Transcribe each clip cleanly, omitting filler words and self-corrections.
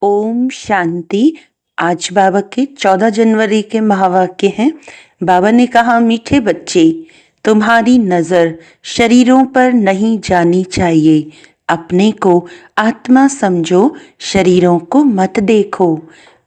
ओम शांति। आज बाबा के 14 जनवरी के महावाक्य हैं। बाबा ने कहा, मीठे बच्चे, तुम्हारी नजर शरीरों पर नहीं जानी चाहिए। अपने को आत्मा समझो, शरीरों को मत देखो।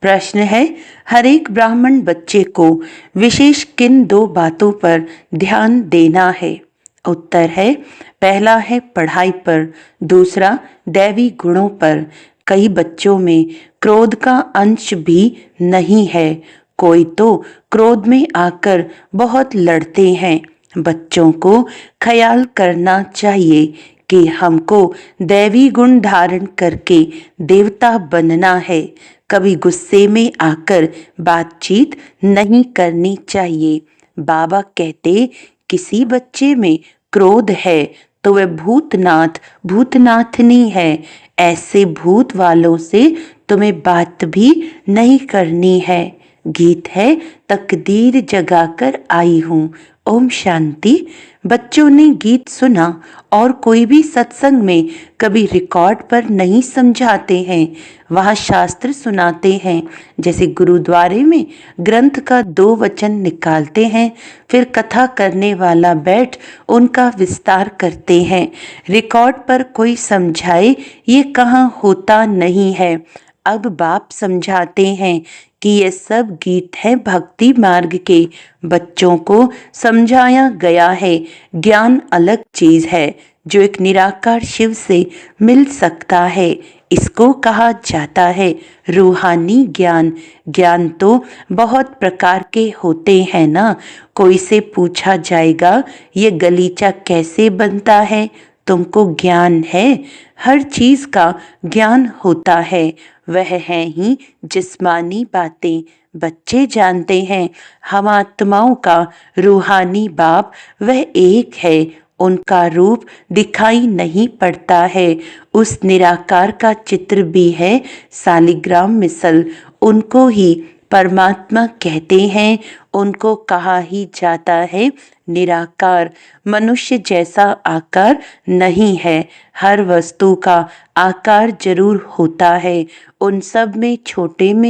प्रश्न है, हर एक ब्राह्मण बच्चे को विशेष किन 2 बातों पर ध्यान देना है? उत्तर है, पहला है पढ़ाई पर, दूसरा दैवी गुणों पर। कई बच्चों में क्रोध का अंश भी नहीं है। कोई तो क्रोध में आकर बहुत लड़ते हैं। बच्चों को ख्याल करना चाहिए कि हमको दैवी गुण धारण करके देवता बनना है। कभी गुस्से में आकर बातचीत नहीं करनी चाहिए। बाबा कहते, किसी बच्चे में क्रोध है तो वह भूतनाथनी है। ऐसे भूत वालों से तुम्हें बात भी नहीं करनी है। गीत है, तकदीर जगाकर आई हूँ। ओम शांति। बच्चों ने गीत सुना और कोई भी सत्संग में कभी रिकॉर्ड पर नहीं समझाते हैं। वहाँ शास्त्र सुनाते हैं। जैसे गुरुद्वारे में ग्रंथ का 2 वचन निकालते हैं, फिर कथा करने वाला बैठ उनका विस्तार करते हैं। रिकॉर्ड पर कोई समझाए ये कहाँ होता नहीं है। अब बाप समझाते हैं कि ये सब गीत हैं भक्ति मार्ग के। बच्चों को समझाया गया है, ज्ञान अलग चीज है जो एक निराकार शिव से मिल सकता है। इसको कहा जाता है रूहानी ज्ञान। ज्ञान तो बहुत प्रकार के होते हैं ना। कोई से पूछा जाएगा, ये गलीचा कैसे बनता है? तुमको ज्ञान है? हर चीज का ज्ञान होता है। वह है ही जिस्मानी बातें। बच्चे जानते हैं हम आत्माओं का रूहानी बाप वह एक है। उनका रूप दिखाई नहीं पड़ता है। उस निराकार का चित्र भी है सालिग्राम मिसल। उनको ही परमात्मा कहते हैं। उनको कहा ही जाता है निराकार। मनुष्य जैसा आकार नहीं है। हर वस्तु का आकार जरूर होता है। उन सब में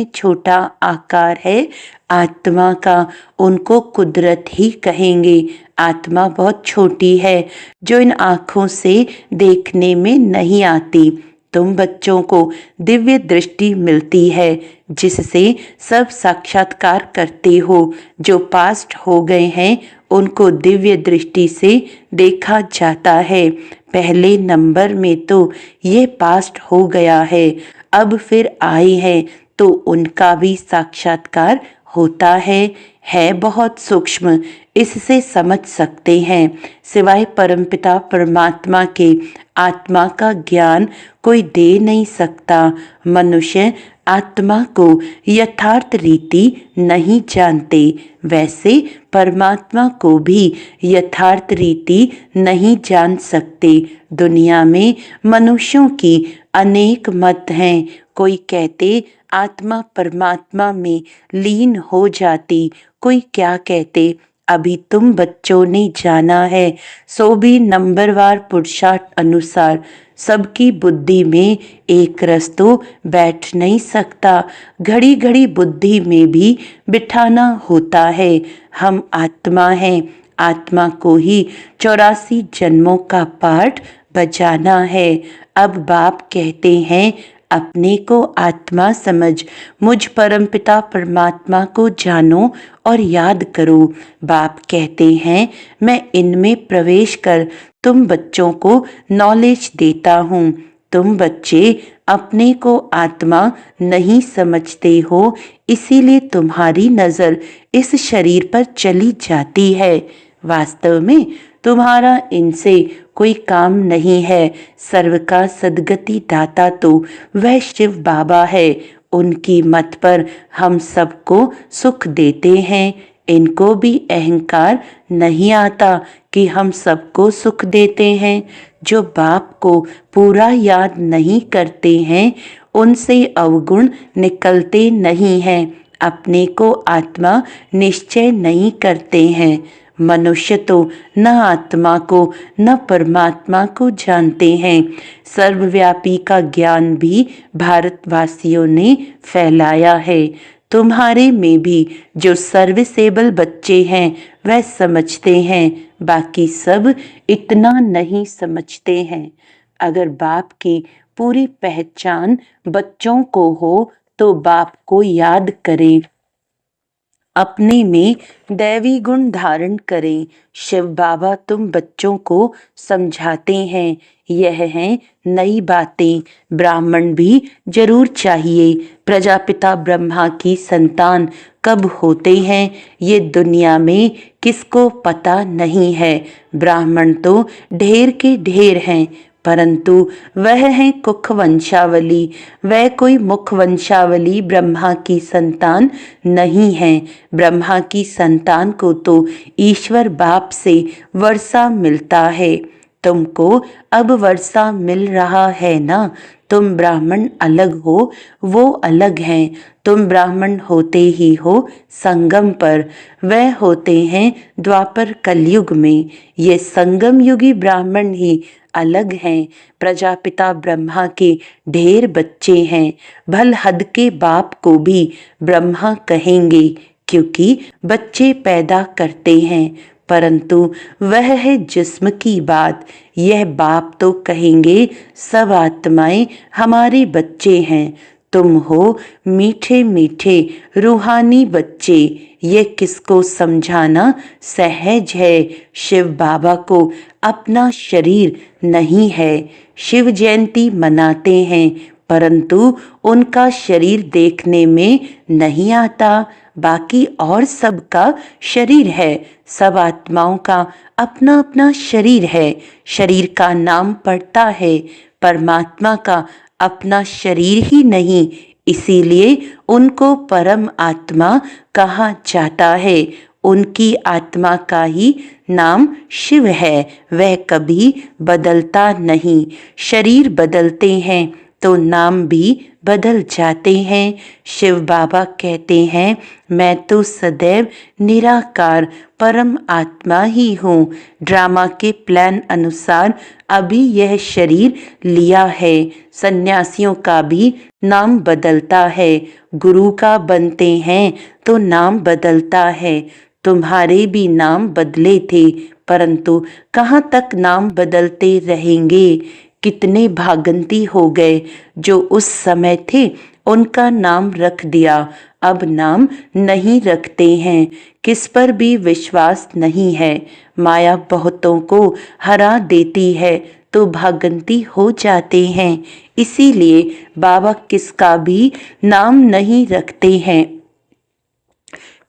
छोटा आकार है आत्मा का। उनको कुदरत ही कहेंगे। आत्मा बहुत छोटी है जो इन आँखों से देखने में नहीं आती। तुम बच्चों को दिव्य दृष्टि मिलती है जिससे सब साक्षात्कार करते हो। जो पास्ट हो गए हैं उनको दिव्य दृष्टि से देखा जाता है। पहले नंबर में तो ये पास्ट हो गया है, अब फिर आए हैं तो उनका भी साक्षात्कार होता है बहुत सूक्ष्म। इससे समझ सकते हैं। सिवाय परमपिता परमात्मा के आत्मा का ज्ञान कोई दे नहीं सकता। मनुष्य आत्मा को यथार्थ रीति नहीं जानते, वैसे परमात्मा को भी यथार्थ रीति नहीं जान सकते। दुनिया में मनुष्यों की अनेक मत हैं। कोई कहते आत्मा परमात्मा में लीन हो जाती, कोई क्या कहते अभी तुम बच्चों ने जाना है। सो भी नंबरवार पुरुषार्थ अनुसार सबकी बुद्धि में एक रस तो बैठ नहीं सकता। घड़ी घड़ी बुद्धि में भी बिठाना होता है। हम आत्मा हैं। आत्मा को ही 84 जन्मों का पाठ बजाना है। अब बाप कहते हैं, अपने को आत्मा समझ मुझ परमपिता परमात्मा को जानो और याद करो। बाप कहते हैं, मैं इनमें प्रवेश कर तुम बच्चों को नॉलेज देता हूँ। तुम बच्चे अपने को आत्मा नहीं समझते हो, इसीलिए तुम्हारी नज़र इस शरीर पर चली जाती है। वास्तव में तुम्हारा इनसे कोई काम नहीं है। सर्व का सद्गति दाता तो वह शिव बाबा है। उनकी मत पर हम सबको सुख देते हैं। इनको भी अहंकार नहीं आता कि हम सबको सुख देते हैं। जो बाप को पूरा याद नहीं करते हैं उनसे अवगुण निकलते नहीं हैं। अपने को आत्मा निश्चय नहीं करते हैं। मनुष्य तो न आत्मा को न परमात्मा को जानते हैं। सर्वव्यापी का ज्ञान भी भारतवासियों ने फैलाया है। तुम्हारे में भी जो सर्विसेबल बच्चे हैं वह समझते हैं, बाकी सब इतना नहीं समझते हैं। अगर बाप की पूरी पहचान बच्चों को हो तो बाप को याद करें, अपने में दैवी गुण धारण करें। शिव बाबा तुम बच्चों को समझाते हैं, यह हैं नई बातें। ब्राह्मण भी जरूर चाहिए। प्रजापिता ब्रह्मा की संतान कब होते हैं ये दुनिया में किसको पता नहीं है। ब्राह्मण तो ढेर के ढेर हैं, परंतु वह है कुख वंशावली। वह कोई मुख वंशावली ब्रह्मा की संतान नहीं है। ब्रह्मा की संतान को तो ईश्वर बाप से वर्षा मिलता है। तुमको अब वर्षा मिल रहा है ना। तुम ब्राह्मण अलग हो, वो अलग हैं। तुम ब्राह्मण होते ही हो संगम पर, वह होते हैं द्वापर कलयुग में। ये संगम युगी ब्राह्मण ही अलग हैं। प्रजापिता ब्रह्मा के ढेर बच्चे हैं। भल हद के बाप को भी ब्रह्मा कहेंगे, क्योंकि बच्चे पैदा करते हैं, परंतु वह है जिस्म की बात। यह बाप तो कहेंगे सब आत्माएं हमारे बच्चे हैं। तुम हो मीठे मीठे रूहानी बच्चे। ये किसको समझाना सहज है। शिव बाबा को अपना शरीर नहीं है। शिव जयंती मनाते हैं, परंतु उनका शरीर देखने में नहीं आता। बाकी और सबका शरीर है। सब आत्माओं का अपना अपना शरीर है। शरीर का नाम पड़ता है, परमात्मा का अपना शरीर ही नहीं, इसीलिए उनको परम आत्मा कहा जाता है। उनकी आत्मा का ही नाम शिव है। वह कभी बदलता नहीं। शरीर बदलते हैं तो नाम भी बदल जाते हैं। शिव बाबा कहते हैं मैं तो सदैव निराकार परम आत्मा ही हूँ। ड्रामा के प्लान अनुसार अभी यह शरीर लिया है। सन्यासियों का भी नाम बदलता है। गुरु का बनते हैं तो नाम बदलता है। तुम्हारे भी नाम बदले थे, परंतु कहाँ तक नाम बदलते रहेंगे। कितने भागंती हो गए जो उस समय थे उनका नाम रख दिया, अब नाम नहीं रखते हैं। किस पर भी विश्वास नहीं है। माया बहुतों को हरा देती है तो भागंती हो जाते हैं। इसीलिए बाबा किसका भी नाम नहीं रखते हैं।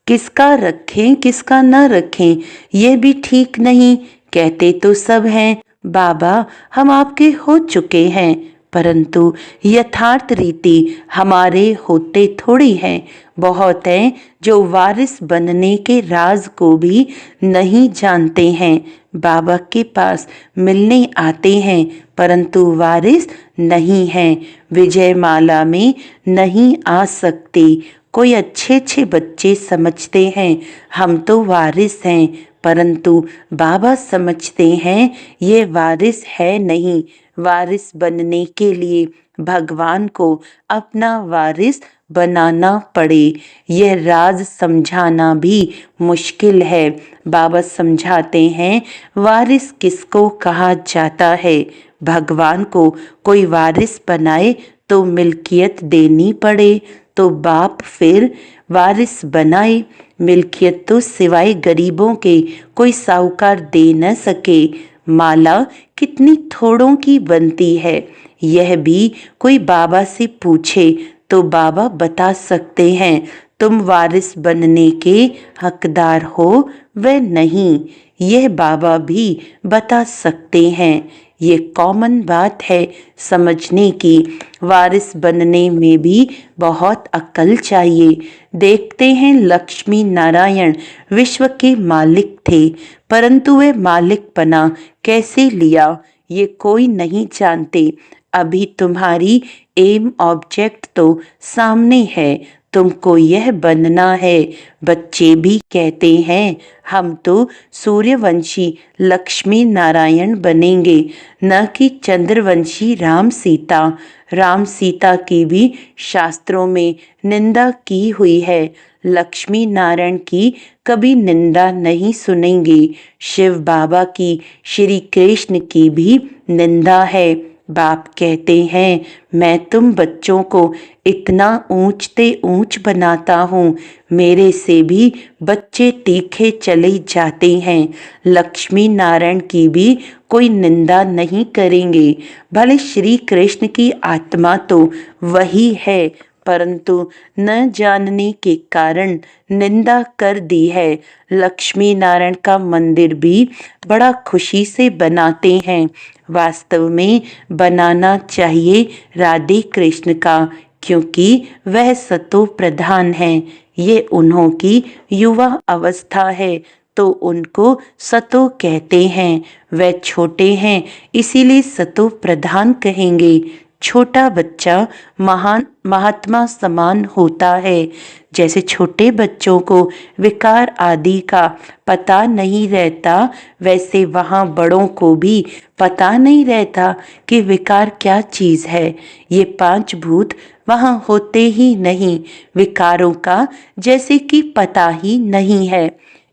किसका रखें किसका न रखें ये भी ठीक नहीं। कहते तो सब हैं बाबा हम आपके हो चुके हैं, परंतु यथार्थ रीति हमारे होते थोड़ी हैं। बहुत हैं जो वारिस बनने के राज को भी नहीं जानते हैं। बाबा के पास मिलने आते हैं, परंतु वारिस नहीं हैं। विजय माला में नहीं आ सकते। कोई अच्छे अच्छे बच्चे समझते हैं हम तो वारिस हैं, परंतु बाबा समझते हैं ये वारिस है नहीं। वारिस बनने के लिए भगवान को अपना वारिस बनाना पड़े। यह राज समझाना भी मुश्किल है। बाबा समझाते हैं वारिस किसको कहा जाता है। भगवान को कोई वारिस बनाए तो मिल्कियत देनी पड़े, तो बाप फिर वारिस बनाए। मिल्कियत तो सिवाय गरीबों के कोई साहूकार दे न सके। माला कितनी थोड़ों की बनती है, यह भी कोई बाबा से पूछे तो बाबा बता सकते हैं। तुम वारिस बनने के हकदार हो व नहीं, यह बाबा भी बता सकते हैं। ये कॉमन बात है समझने की। वारिस बनने में भी बहुत अक्ल चाहिए। देखते हैं लक्ष्मी नारायण विश्व के मालिक थे, परंतु वे मालिक बना कैसे लिया ये कोई नहीं जानते। अभी तुम्हारी एम ऑब्जेक्ट तो सामने है, तुमको यह बनना है। बच्चे भी कहते हैं हम तो सूर्यवंशी लक्ष्मी नारायण बनेंगे, न कि चंद्रवंशी राम सीता। राम सीता की भी शास्त्रों में निंदा की हुई है, लक्ष्मी नारायण की कभी निंदा नहीं सुनेंगे। शिव बाबा की, श्री कृष्ण की भी निंदा है। बाप कहते हैं मैं तुम बच्चों को इतना ऊंचते ऊंच बनाता हूँ, मेरे से भी बच्चे तीखे चले जाते हैं। लक्ष्मी नारायण की भी कोई निंदा नहीं करेंगे। भले श्री कृष्ण की आत्मा तो वही है, परंतु न जानने के कारण निंदा कर दी है। लक्ष्मी नारायण का मंदिर भी बड़ा खुशी से बनाते हैं। वास्तव में बनाना चाहिए राधे कृष्ण का, क्योंकि वह सतो प्रधान है। ये उन्हों की युवा अवस्था है तो उनको सतो कहते हैं। वह छोटे हैं इसीलिए सतो प्रधान कहेंगे। छोटा बच्चा महान महात्मा समान होता है। जैसे छोटे बच्चों को विकार आदि का पता नहीं रहता, वैसे वहाँ बड़ों को भी पता नहीं रहता कि विकार क्या चीज़ है। ये 5 भूत वहाँ होते ही नहीं, विकारों का जैसे कि पता ही नहीं है।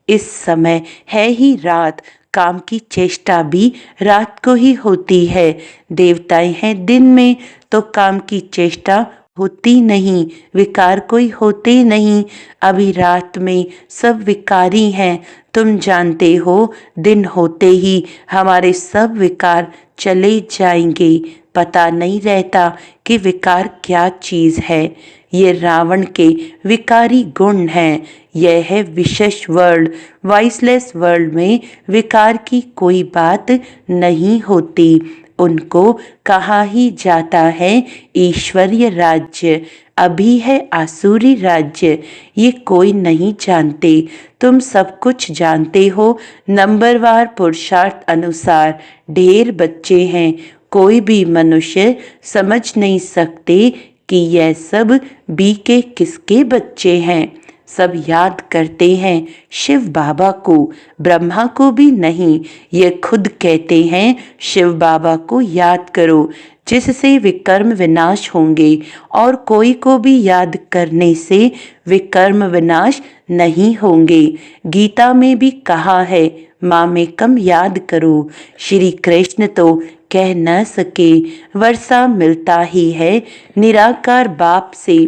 इस समय है ही रात, काम की चेष्टा भी रात को ही होती है। देवताएं हैं दिन में तो काम की चेष्टा होती नहीं, विकार कोई होते नहीं। अभी रात में सब विकारी हैं। तुम जानते हो दिन होते ही हमारे सब विकार चले जाएंगे। पता नहीं रहता कि विकार क्या चीज़ है। ये रावण के विकारी गुण हैं। यह है विशेष वर्ल्ड। वॉइसलेस वर्ल्ड में विकार की कोई बात नहीं होती। उनको कहा ही जाता है ईश्वरीय राज्य, अभी है आसुरी राज्य। ये कोई नहीं जानते, तुम सब कुछ जानते हो। नंबरवार पुरुषार्थ अनुसार ढेर बच्चे हैं। कोई भी मनुष्य समझ नहीं सकते कि यह सब बी के किसके बच्चे हैं। सब याद करते हैं शिव बाबा को, ब्रह्मा को भी नहीं। ये खुद कहते हैं शिव बाबा को याद करो, जिससे विकर्म विनाश होंगे। और कोई को भी याद करने से विकर्म विनाश नहीं होंगे। गीता में भी कहा है मामेकम याद करो। श्री कृष्ण तो कह न सके, वर्षा मिलता ही है निराकार बाप से।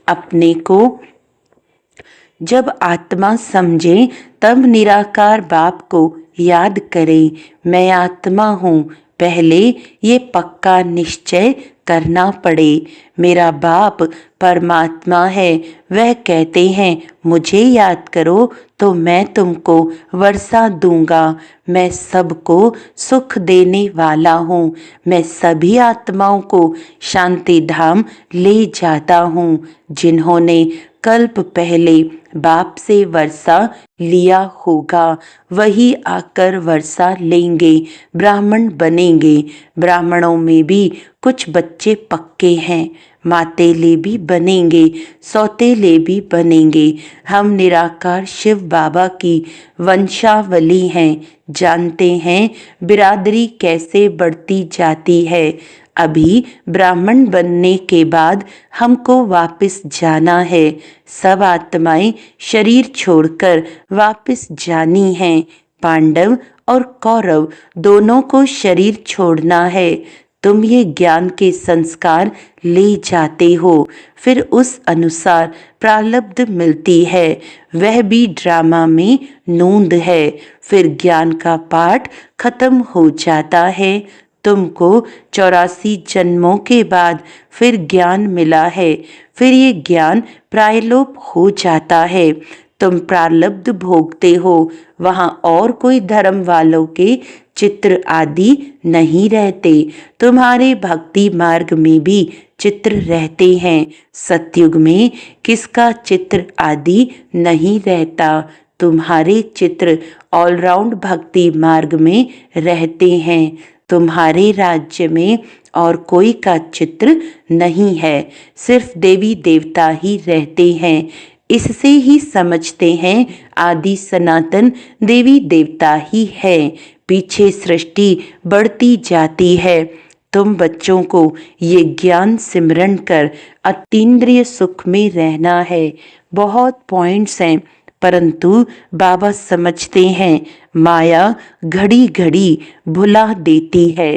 अपने को जब आत्मा समझे तब निराकार बाप को याद करें। मैं आत्मा हूँ, पहले ये पक्का निश्चय करना पड़े। मेरा बाप परमात्मा है, वह कहते हैं मुझे याद करो तो मैं तुमको वर्षा दूंगा। मैं सबको सुख देने वाला हूँ। मैं सभी आत्माओं को शांति धाम ले जाता हूँ। जिन्होंने कल्प पहले बाप से वर्षा लिया होगा वही आकर वर्षा लेंगे, ब्राह्मण बनेंगे। ब्राह्मणों में भी कुछ बच्चे पक्के हैं, मातेले भी बनेंगे, सौतेले भी बनेंगे। हम निराकार शिव बाबा की वंशावली हैं, जानते हैं बिरादरी कैसे बढ़ती जाती है। अभी ब्राह्मण बनने के बाद हमको वापस जाना है। सब आत्माएं शरीर छोड़कर वापस जानी हैं। पांडव और कौरव दोनों को शरीर छोड़ना है। तुम ये ज्ञान के संस्कार ले जाते हो, फिर उस अनुसार प्रारब्ध मिलती है। वह भी ड्रामा में नोंद है। फिर ज्ञान का पाठ खत्म हो जाता है। तुमको 84 जन्मों के बाद फिर ज्ञान मिला है। फिर ये ज्ञान प्रायलोप हो जाता है। तुम प्रारब्ध भोगते हो, वहाँ और कोई धर्म वालों के चित्र आदि नहीं रहते। तुम्हारे भक्ति मार्ग में भी चित्र रहते हैं। सतयुग में किसका चित्र आदि नहीं रहता। तुम्हारे चित्र ऑलराउंड भक्ति मार्ग में रहते हैं। तुम्हारे राज्य में और कोई का चित्र नहीं है, सिर्फ देवी देवता ही रहते हैं। इससे ही समझते हैं आदि सनातन देवी देवता ही है, पीछे सृष्टि बढ़ती जाती है। तुम बच्चों को ये ज्ञान सिमरन कर अतीन्द्रिय सुख में रहना है। बहुत पॉइंट्स हैं, परंतु बाबा समझते हैं माया घड़ी घड़ी भुला देती है।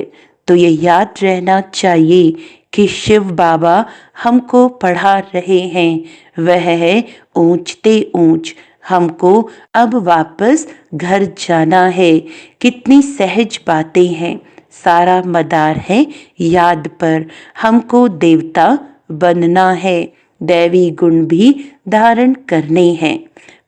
तो ये याद रहना चाहिए कि शिव बाबा हमको पढ़ा रहे हैं, वह है ऊंचते ऊंच। हमको अब वापस घर जाना है। कितनी सहज बातें हैं, सारा मदार है याद पर। हमको देवता बनना है, दैवी गुण भी धारण करने हैं।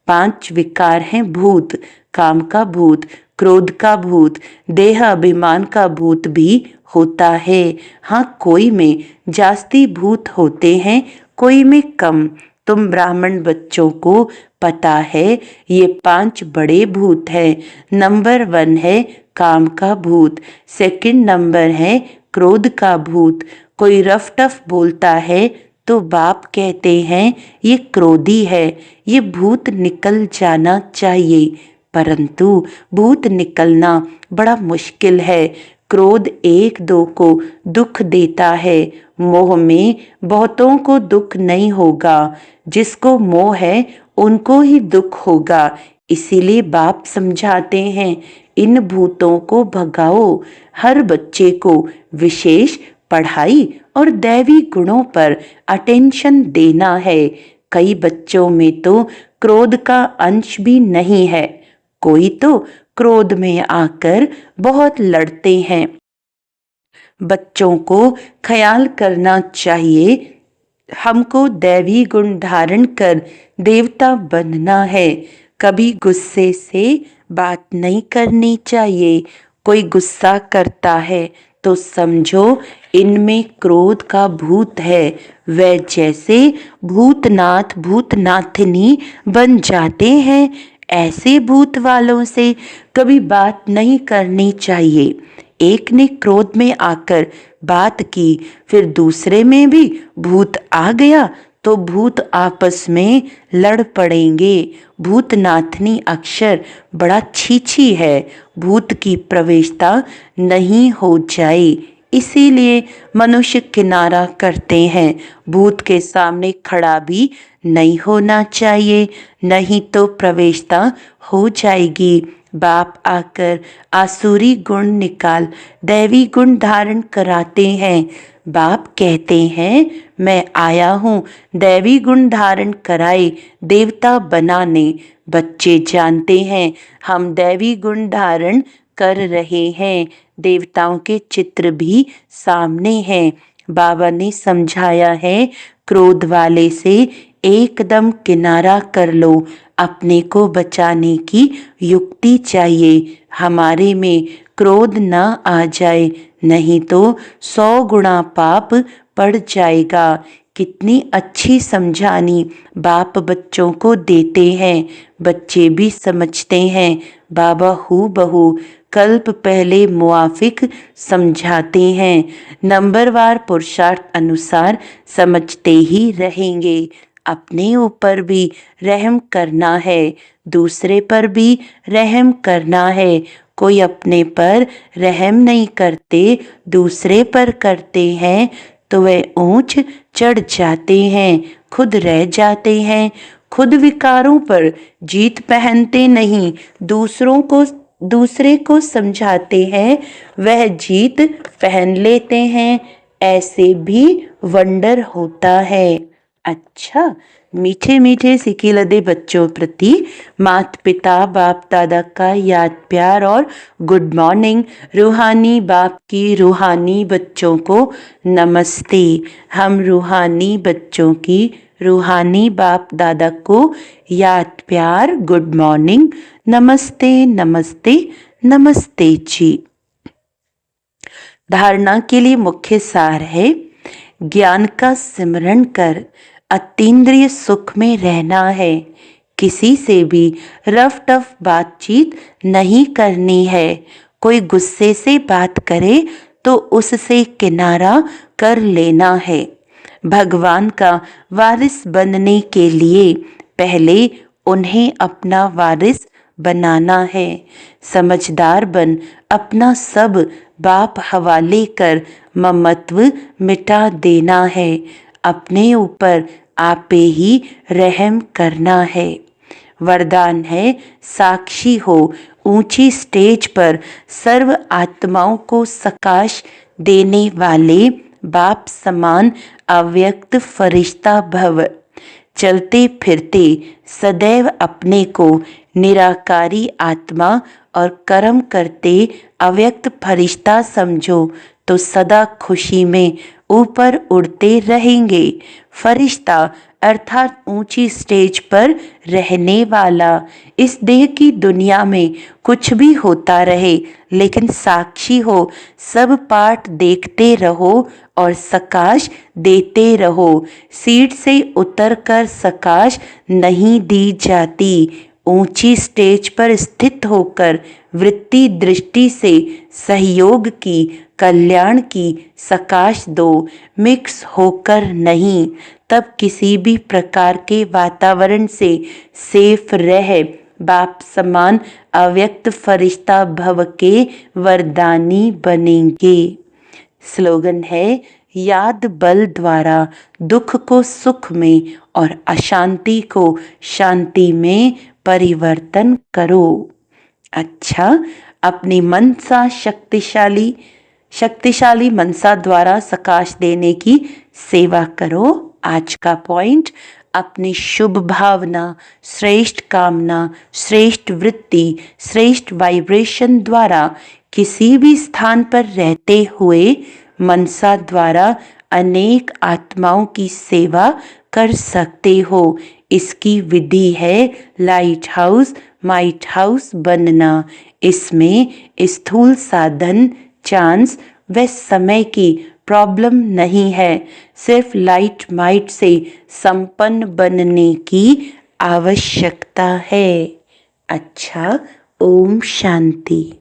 5 विकार हैं भूत, काम का भूत, क्रोध का भूत, देह अभिमान का भूत भी होता है। हाँ, कोई में जास्ती भूत होते हैं, कोई में कम। तुम ब्राह्मण बच्चों को पता है ये 5 बड़े भूत हैं। नंबर 1 है काम का भूत, सेकंड नंबर है क्रोध का भूत। कोई रफ टफ बोलता है तो बाप कहते हैं ये क्रोधी है, ये भूत निकल जाना चाहिए, परंतु भूत निकलना बड़ा मुश्किल है। क्रोध 1-2 को दुख देता है, मोह में बहुतों को दुख नहीं होगा। जिसको मोह है उनको ही दुख होगा। इसीलिए बाप समझाते हैं इन भूतों को भगाओ। हर बच्चे को विशेष पढ़ाई और दैवी गुणों पर अटेंशन देना है। कई बच्चों में तो क्रोध का अंश भी नहीं है, कोई तो क्रोध में आकर बहुत लड़ते हैं। बच्चों को ख्याल करना चाहिए, हमको दैवी गुण धारण कर देवता बनना है। कभी गुस्से से बात नहीं करनी चाहिए। कोई गुस्सा करता है तो समझो इनमें क्रोध का भूत है। वह जैसे भूतनाथ भूतनाथनी बन जाते हैं, ऐसे भूत वालों से कभी बात नहीं करनी चाहिए। एक ने क्रोध में आकर बात की, फिर दूसरे में भी भूत आ गया तो भूत आपस में लड़ पड़ेंगे। भूतनाथनी अक्षर बड़ा छीछी है, भूत की प्रवेशता नहीं हो जाए, इसीलिए मनुष्य किनारा करते हैं। भूत के सामने खड़ा भी नहीं होना चाहिए, नहीं तो प्रवेशता हो जाएगी। बाप आकर आसुरी गुण निकाल दैवी गुण धारण कराते हैं। बाप कहते हैं मैं आया हूँ दैवी गुण धारण कराए देवता बनाने। बच्चे जानते हैं हम दैवी गुण धारण कर रहे हैं, देवताओं के चित्र भी सामने हैं। बाबा ने समझाया है क्रोध वाले से एकदम किनारा कर लो, अपने को बचाने की युक्ति चाहिए। हमारे में क्रोध न आ जाए, नहीं तो 100 गुना पाप पड़ जाएगा। कितनी अच्छी समझानी बाप बच्चों को देते हैं, बच्चे भी समझते हैं। बाबा हूबहू कल्प पहले मुआफिक समझाते हैं। नंबरवार पुरुषार्थ अनुसार समझते ही रहेंगे। अपने ऊपर भी रहम करना है, दूसरे पर भी रहम करना है। कोई अपने पर रहम नहीं करते, दूसरे पर करते हैं तो वे ऊंच चढ़ जाते हैं, खुद रह जाते हैं। खुद विकारों पर जीत पहनते नहीं, दूसरे को समझाते हैं, वह जीत पहन लेते हैं। ऐसे भी वंडर होता है। अच्छा, मीठे मीठे सिके लदे बच्चों प्रति माता पिता बाप दादा का याद प्यार और गुड मॉर्निंग। रूहानी बाप की रूहानी बच्चों को नमस्ते। हम रूहानी बच्चों की रूहानी बाप दादा को याद प्यार गुड मॉर्निंग, नमस्ते नमस्ते नमस्ते जी। धारणा के लिए मुख्य सार है ज्ञान का सिमरण कर अतीन्द्रिय सुख में रहना है। किसी से भी रफ टफ बातचीत नहीं करनी है। कोई गुस्से से बात करे तो उससे किनारा कर लेना है। भगवान का वारिस बनने के लिए पहले उन्हें अपना वारिस बनाना है। समझदार बन अपना सब बाप हवाले कर ममत्व मिटा देना है। अपने ऊपर आपे ही रहम करना है। वरदान है साक्षी हो, ऊंची स्टेज पर सर्व आत्माओं को सकाश देने वाले बाप समान अव्यक्त फरिश्ता भव। चलते फिरते सदैव अपने को निराकारी आत्मा और कर्म करते अव्यक्त फरिश्ता समझो तो सदा खुशी में ऊपर उड़ते रहेंगे। फरिश्ता अर्थात ऊंची स्टेज पर रहने वाला। इस देह की दुनिया में कुछ भी होता रहे लेकिन साक्षी हो, सब पाठ देखते रहो और सकाश देते रहो। सीट से उतरकर सकाश नहीं दी जाती। ऊंची स्टेज पर स्थित होकर वृत्ति दृष्टि से सहयोग की, कल्याण की सकाश दो, मिक्स होकर नहीं। तब किसी भी प्रकार के वातावरण से सेफ रह बाप समान अव्यक्त फरिश्ता भव के वरदानी बनेंगे। स्लोगन है याद बल द्वारा दुख को सुख में और अशांति को शांति में परिवर्तन करो। अच्छा, अपनी मनसा शक्तिशाली मनसा द्वारा सकाश देने की सेवा करो। आज का पॉइंट, अपनी शुभ भावना, श्रेष्ठ कामना, श्रेष्ठ वृत्ति, श्रेष्ठ वाइब्रेशन द्वारा किसी भी स्थान पर रहते हुए मनसा द्वारा अनेक आत्माओं की सेवा कर सकते हो। इसकी विधि है लाइट हाउस माइट हाउस बनना। इसमें स्थूल साधन, चांस व समय की प्रॉब्लम नहीं है, सिर्फ लाइट माइट से संपन्न बनने की आवश्यकता है। अच्छा, ओम शांति।